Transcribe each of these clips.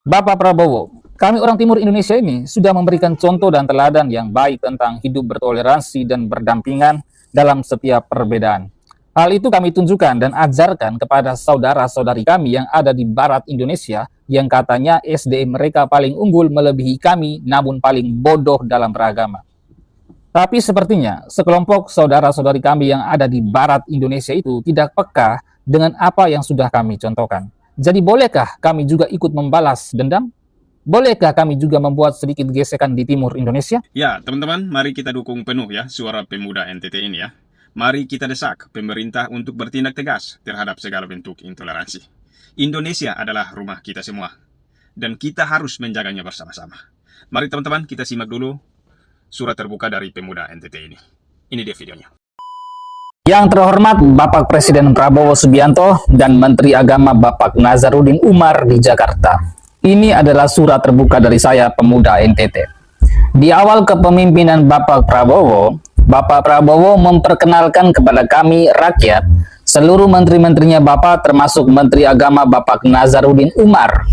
Bapak Prabowo, kami orang timur Indonesia ini sudah memberikan contoh dan teladan yang baik tentang hidup bertoleransi dan berdampingan dalam setiap perbedaan. Hal itu kami tunjukkan dan ajarkan kepada saudara-saudari kami yang ada di barat Indonesia yang katanya SDM mereka paling unggul melebihi kami namun paling bodoh dalam beragama. Tapi sepertinya sekelompok saudara-saudari kami yang ada di barat Indonesia itu tidak peka dengan apa yang sudah kami contohkan. Jadi bolehkah kami juga ikut membalas dendam? Bolehkah kami juga membuat sedikit gesekan di timur Indonesia? Ya, teman-teman, mari kita dukung penuh ya suara pemuda NTT ini ya. Mari kita desak pemerintah untuk bertindak tegas terhadap segala bentuk intoleransi. Indonesia adalah rumah kita semua, dan kita harus menjaganya bersama-sama. Mari teman-teman, kita simak dulu surat terbuka dari pemuda NTT ini. Ini dia videonya. Yang terhormat Bapak Presiden Prabowo Subianto dan Menteri Agama Bapak Nazarudin Umar di Jakarta. Ini adalah surat terbuka dari saya, pemuda NTT. Di awal kepemimpinan Bapak Prabowo memperkenalkan kepada kami rakyat, seluruh menteri-menterinya Bapak termasuk Menteri Agama Bapak Nazarudin Umar.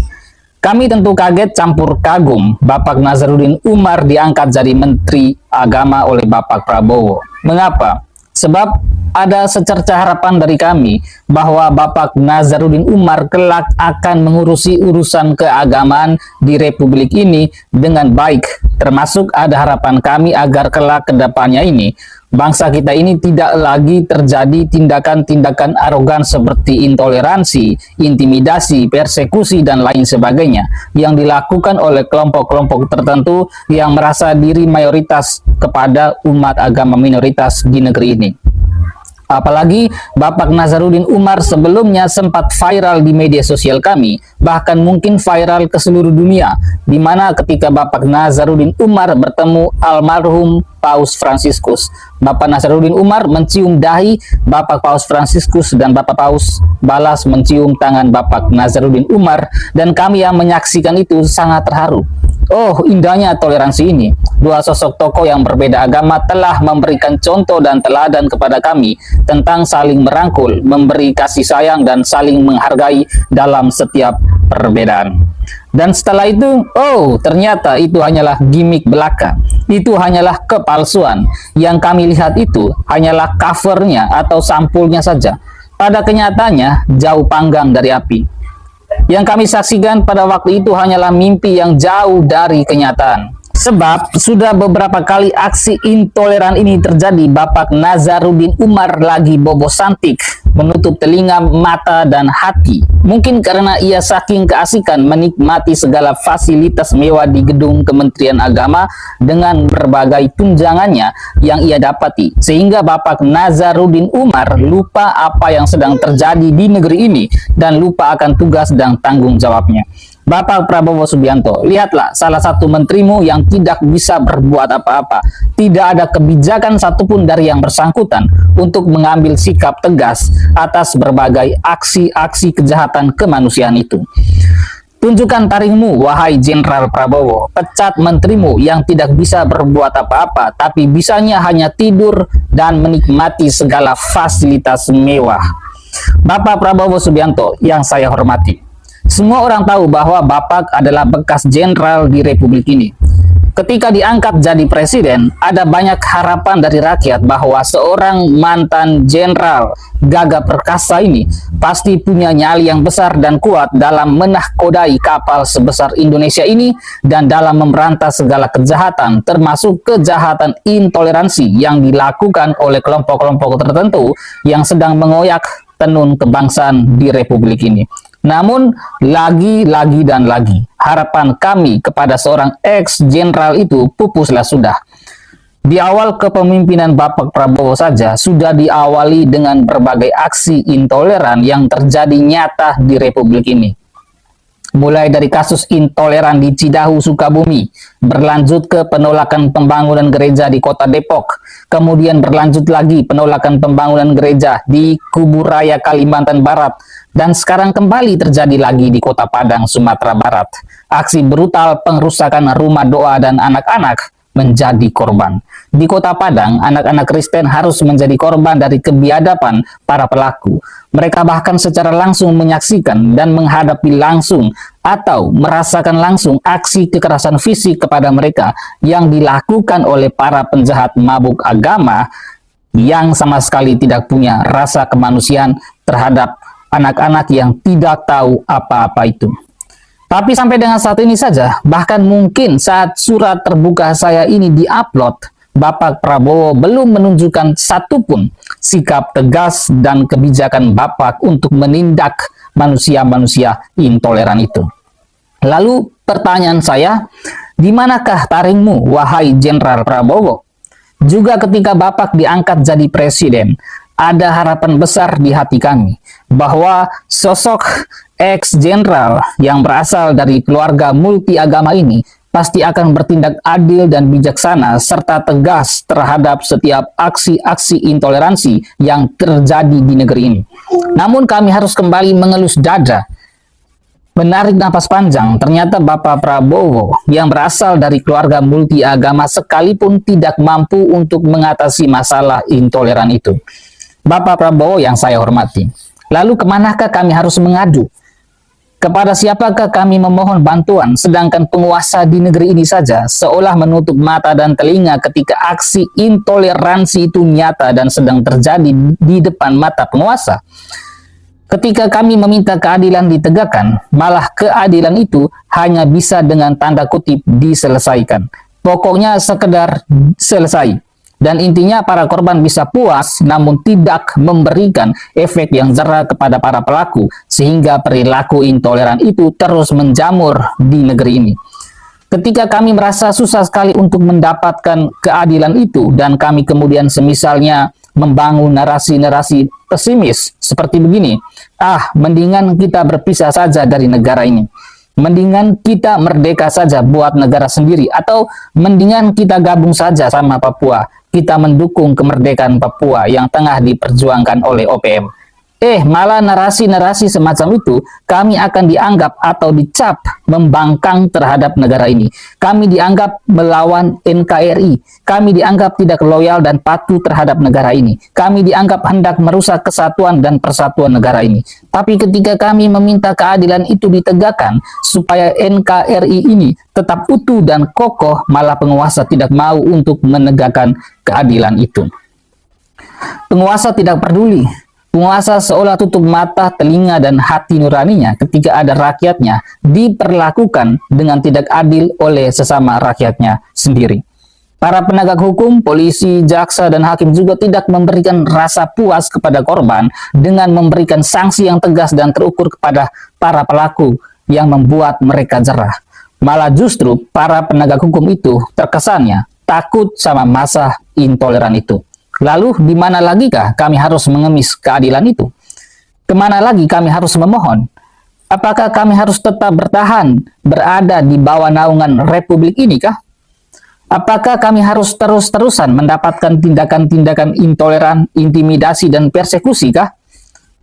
Kami tentu kaget campur kagum Bapak Nazarudin Umar diangkat jadi Menteri Agama oleh Bapak Prabowo. Mengapa? Sebab ada secerca harapan dari kami bahwa Bapak Nazarudin Umar kelak akan mengurusi urusan keagamaan di Republik ini dengan baik. Termasuk ada harapan kami agar kelak ke depannya ini bangsa kita ini tidak lagi terjadi tindakan-tindakan arogan seperti intoleransi, intimidasi, persekusi, dan lain sebagainya yang dilakukan oleh kelompok-kelompok tertentu yang merasa diri mayoritas kepada umat agama minoritas di negeri ini. Apalagi Bapak Nazarudin Umar sebelumnya sempat viral di media sosial kami, bahkan mungkin viral ke seluruh dunia, di mana ketika Bapak Nazarudin Umar bertemu almarhum Paus Fransiskus. Bapak Nazarudin Umar mencium dahi Bapak Paus Fransiskus dan Bapak Paus balas mencium tangan Bapak Nazarudin Umar, dan kami yang menyaksikan itu sangat terharu. Oh, indahnya toleransi ini. Dua sosok tokoh yang berbeda agama telah memberikan contoh dan teladan kepada kami tentang saling merangkul, memberi kasih sayang, dan saling menghargai dalam setiap perbedaan. Dan setelah itu, oh, ternyata itu hanyalah gimmick belaka. Itu hanyalah kepalsuan. Yang kami lihat itu hanyalah covernya atau sampulnya saja. Pada kenyataannya, jauh panggang dari api. Yang kami saksikan pada waktu itu hanyalah mimpi yang jauh dari kenyataan. Sebab sudah beberapa kali aksi intoleran ini terjadi, Bapak Nazarudin Umar lagi bobo santik, menutup telinga, mata, dan hati. Mungkin karena ia saking keasikan menikmati segala fasilitas mewah di gedung Kementerian Agama dengan berbagai tunjangannya yang ia dapati. Sehingga Bapak Nazarudin Umar lupa apa yang sedang terjadi di negeri ini dan lupa akan tugas dan tanggung jawabnya. Bapak Prabowo Subianto, lihatlah salah satu menterimu yang tidak bisa berbuat apa-apa. Tidak ada kebijakan satupun dari yang bersangkutan untuk mengambil sikap tegas atas berbagai aksi-aksi kejahatan kemanusiaan itu. Tunjukkan taringmu, wahai Jenderal Prabowo. Pecat menterimu yang tidak bisa berbuat apa-apa, tapi bisanya hanya tidur dan menikmati segala fasilitas mewah. Bapak Prabowo Subianto yang saya hormati, semua orang tahu bahwa Bapak adalah bekas jenderal di Republik ini. Ketika diangkat jadi presiden, ada banyak harapan dari rakyat bahwa seorang mantan jenderal gagah perkasa ini pasti punya nyali yang besar dan kuat dalam menahkodai kapal sebesar Indonesia ini dan dalam memberantas segala kejahatan, termasuk kejahatan intoleransi yang dilakukan oleh kelompok-kelompok tertentu yang sedang mengoyak tenun kebangsaan di Republik ini. Namun, lagi-lagi dan lagi, harapan kami kepada seorang ex-jenderal itu pupuslah sudah. Di awal kepemimpinan Bapak Prabowo saja, sudah diawali dengan berbagai aksi intoleran yang terjadi nyata di Republik ini. Mulai dari kasus intoleran di Cidahu, Sukabumi, berlanjut ke penolakan pembangunan gereja di Kota Depok, kemudian berlanjut lagi penolakan pembangunan gereja di Kuburaya, Kalimantan Barat, dan sekarang kembali terjadi lagi di Kota Padang, Sumatera Barat. Aksi brutal pengrusakan rumah doa dan anak-anak, menjadi korban. Di Kota Padang, anak-anak Kristen harus menjadi korban dari kebiadaban para pelaku. Mereka bahkan secara langsung menyaksikan dan menghadapi langsung atau merasakan langsung aksi kekerasan fisik kepada mereka yang dilakukan oleh para penjahat mabuk agama yang sama sekali tidak punya rasa kemanusiaan terhadap anak-anak yang tidak tahu apa-apa itu. Tapi sampai dengan saat ini saja, bahkan mungkin saat surat terbuka saya ini diupload, Bapak Prabowo belum menunjukkan satupun sikap tegas dan kebijakan Bapak untuk menindak manusia-manusia intoleran itu. Lalu pertanyaan saya, di manakah taringmu, wahai Jenderal Prabowo? Juga ketika Bapak diangkat jadi presiden, ada harapan besar di hati kami bahwa sosok ex-jenderal yang berasal dari keluarga multi agama ini pasti akan bertindak adil dan bijaksana serta tegas terhadap setiap aksi-aksi intoleransi yang terjadi di negeri ini. Namun kami harus kembali mengelus dada, menarik napas panjang. Ternyata Bapak Prabowo yang berasal dari keluarga multi agama sekalipun tidak mampu untuk mengatasi masalah intoleran itu. Bapak Prabowo yang saya hormati, lalu kemanakah kami harus mengadu? Kepada siapakah kami memohon bantuan, sedangkan penguasa di negeri ini saja seolah menutup mata dan telinga ketika aksi intoleransi itu nyata dan sedang terjadi di depan mata penguasa? Ketika kami meminta keadilan ditegakkan, malah keadilan itu hanya bisa dengan tanda kutip diselesaikan. Pokoknya sekedar selesai. Dan intinya para korban bisa puas namun tidak memberikan efek yang jera kepada para pelaku sehingga perilaku intoleran itu terus menjamur di negeri ini. Ketika kami merasa susah sekali untuk mendapatkan keadilan itu dan kami kemudian semisalnya membangun narasi-narasi pesimis seperti begini, mendingan kita berpisah saja dari negara ini. Mendingan kita merdeka saja buat negara sendiri, atau mendingan kita gabung saja sama Papua. Kita mendukung kemerdekaan Papua yang tengah diperjuangkan oleh OPM. Malah narasi-narasi semacam itu kami akan dianggap atau dicap membangkang terhadap negara ini. Kami dianggap melawan NKRI. Kami dianggap tidak loyal dan patuh terhadap negara ini. Kami dianggap hendak merusak kesatuan dan persatuan negara ini. Tapi ketika kami meminta keadilan itu ditegakkan supaya NKRI ini tetap utuh dan kokoh, malah penguasa tidak mau untuk menegakkan keadilan itu. Penguasa tidak peduli. Penguasa seolah tutup mata, telinga, dan hati nuraninya ketika ada rakyatnya diperlakukan dengan tidak adil oleh sesama rakyatnya sendiri. Para penegak hukum, polisi, jaksa, dan hakim juga tidak memberikan rasa puas kepada korban dengan memberikan sanksi yang tegas dan terukur kepada para pelaku yang membuat mereka jerah. Malah justru para penegak hukum itu terkesannya takut sama masa intoleran itu. Lalu di mana lagikah kami harus mengemis keadilan itu? Kemana lagi kami harus memohon? Apakah kami harus tetap bertahan berada di bawah naungan republik ini kah? Apakah kami harus terus-terusan mendapatkan tindakan-tindakan intoleran, intimidasi, dan persekusi kah?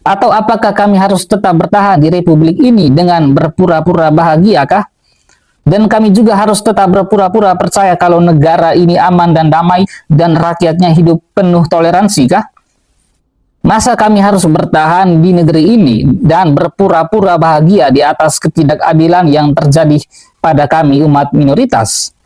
Atau apakah kami harus tetap bertahan di republik ini dengan berpura-pura bahagia kah? Dan kami juga harus tetap berpura-pura percaya kalau negara ini aman dan damai dan rakyatnya hidup penuh toleransi kah? Masa kami harus bertahan di negeri ini dan berpura-pura bahagia di atas ketidakadilan yang terjadi pada kami umat minoritas?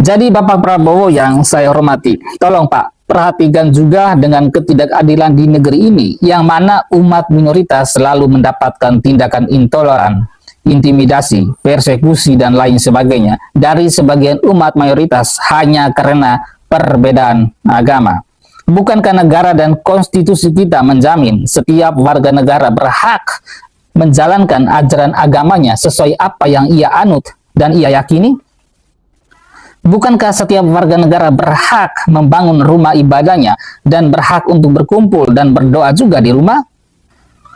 Jadi Bapak Prabowo yang saya hormati, tolong Pak, perhatikan juga dengan ketidakadilan di negeri ini yang mana umat minoritas selalu mendapatkan tindakan intoleran, intimidasi, persekusi, dan lain sebagainya dari sebagian umat mayoritas hanya karena perbedaan agama. Bukankah negara dan konstitusi kita menjamin setiap warga negara berhak menjalankan ajaran agamanya sesuai apa yang ia anut dan ia yakini? Bukankah setiap warga negara berhak membangun rumah ibadahnya dan berhak untuk berkumpul dan berdoa juga di rumah?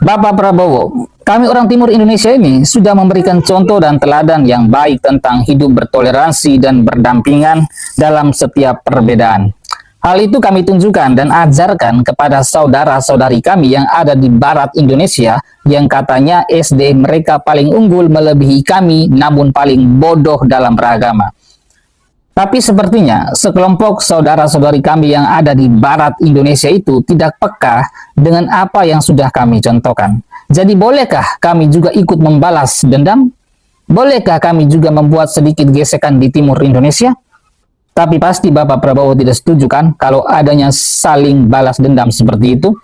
Bapak Prabowo, kami orang Timur Indonesia ini sudah memberikan contoh dan teladan yang baik tentang hidup bertoleransi dan berdampingan dalam setiap perbedaan. Hal itu kami tunjukkan dan ajarkan kepada saudara-saudari kami yang ada di barat Indonesia yang katanya SDM mereka paling unggul melebihi kami namun paling bodoh dalam beragama. Tapi sepertinya sekelompok saudara-saudari kami yang ada di barat Indonesia itu tidak peka dengan apa yang sudah kami contohkan. Jadi bolehkah kami juga ikut membalas dendam? Bolehkah kami juga membuat sedikit gesekan di timur Indonesia? Tapi pasti Bapak Prabowo tidak setuju kan kalau adanya saling balas dendam seperti itu?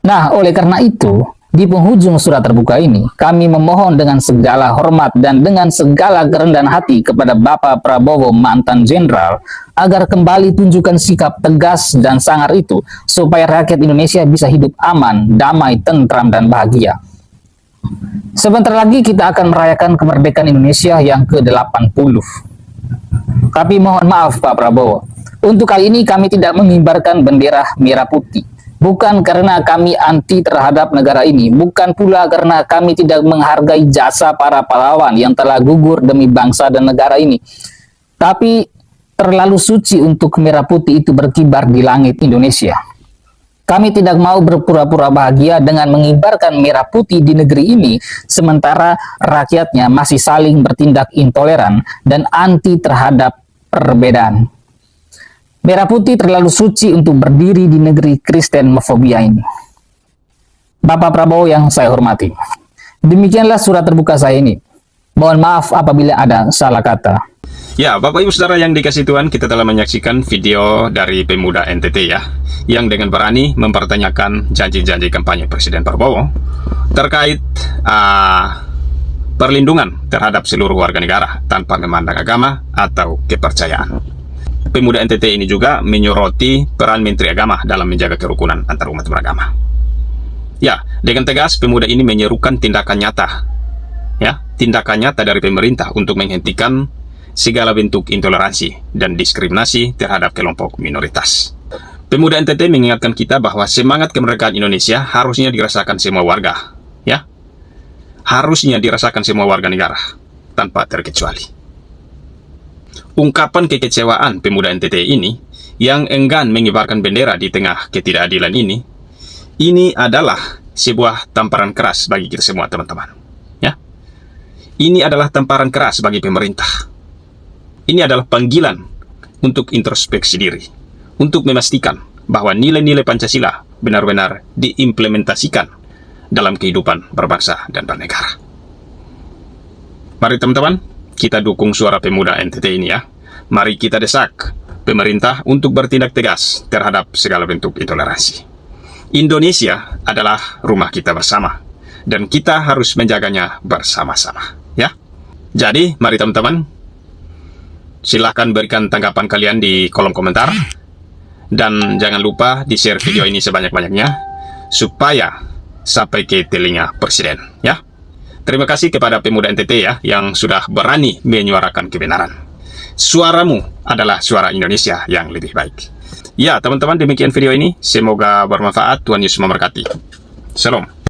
Nah, oleh karena itu, di penghujung surat terbuka ini, kami memohon dengan segala hormat dan dengan segala kerendahan hati kepada Bapak Prabowo mantan jenderal agar kembali tunjukkan sikap tegas dan sangar itu supaya rakyat Indonesia bisa hidup aman, damai, tentram, dan bahagia. Sebentar lagi kita akan merayakan kemerdekaan Indonesia yang ke-80. Tapi mohon maaf Pak Prabowo, untuk kali ini kami tidak mengibarkan bendera merah putih. Bukan karena kami anti terhadap negara ini, bukan pula karena kami tidak menghargai jasa para pahlawan yang telah gugur demi bangsa dan negara ini. Tapi terlalu suci untuk merah putih itu berkibar di langit Indonesia. Kami tidak mau berpura-pura bahagia dengan mengibarkan merah putih di negeri ini, sementara rakyatnya masih saling bertindak intoleran dan anti terhadap perbedaan. Merah putih terlalu suci untuk berdiri di negeri Kristenofobia ini. Bapak Prabowo yang saya hormati, demikianlah surat terbuka saya ini. Mohon maaf apabila ada salah kata. Ya, Bapak Ibu Saudara yang dikasih Tuhan, kita telah menyaksikan video dari pemuda NTT ya, yang dengan berani mempertanyakan janji-janji kampanye Presiden Prabowo terkait perlindungan terhadap seluruh warga negara tanpa memandang agama atau kepercayaan. Pemuda NTT ini juga menyoroti peran Menteri Agama dalam menjaga kerukunan antar umat beragama. Ya, dengan tegas pemuda ini menyerukan tindakan nyata, ya, tindakan nyata dari pemerintah untuk menghentikan segala bentuk intoleransi dan diskriminasi terhadap kelompok minoritas. Pemuda NTT mengingatkan kita bahwa semangat kemerdekaan Indonesia harusnya dirasakan semua warga, ya, harusnya dirasakan semua warga negara tanpa terkecuali. Ungkapan kekecewaan pemuda NTT ini yang enggan mengibarkan bendera di tengah ketidakadilan ini adalah sebuah tamparan keras bagi kita semua teman-teman. Ya, ini adalah tamparan keras bagi pemerintah. Ini adalah panggilan untuk introspeksi diri, untuk memastikan bahwa nilai-nilai Pancasila benar-benar diimplementasikan dalam kehidupan berbangsa dan bernegara. Mari teman-teman, kita dukung suara pemuda NTT ini ya. Mari kita desak pemerintah untuk bertindak tegas terhadap segala bentuk intoleransi. Indonesia adalah rumah kita bersama dan kita harus menjaganya bersama-sama ya. Jadi mari teman-teman, silahkan berikan tanggapan kalian di kolom komentar dan jangan lupa di-share video ini sebanyak-banyaknya supaya sampai ke telinga Presiden ya. Terima kasih kepada pemuda NTT ya yang sudah berani menyuarakan kebenaran. Suaramu adalah suara Indonesia yang lebih baik. Ya teman-teman, demikian video ini. Semoga bermanfaat. Tuhan Yesus memberkati. Shalom.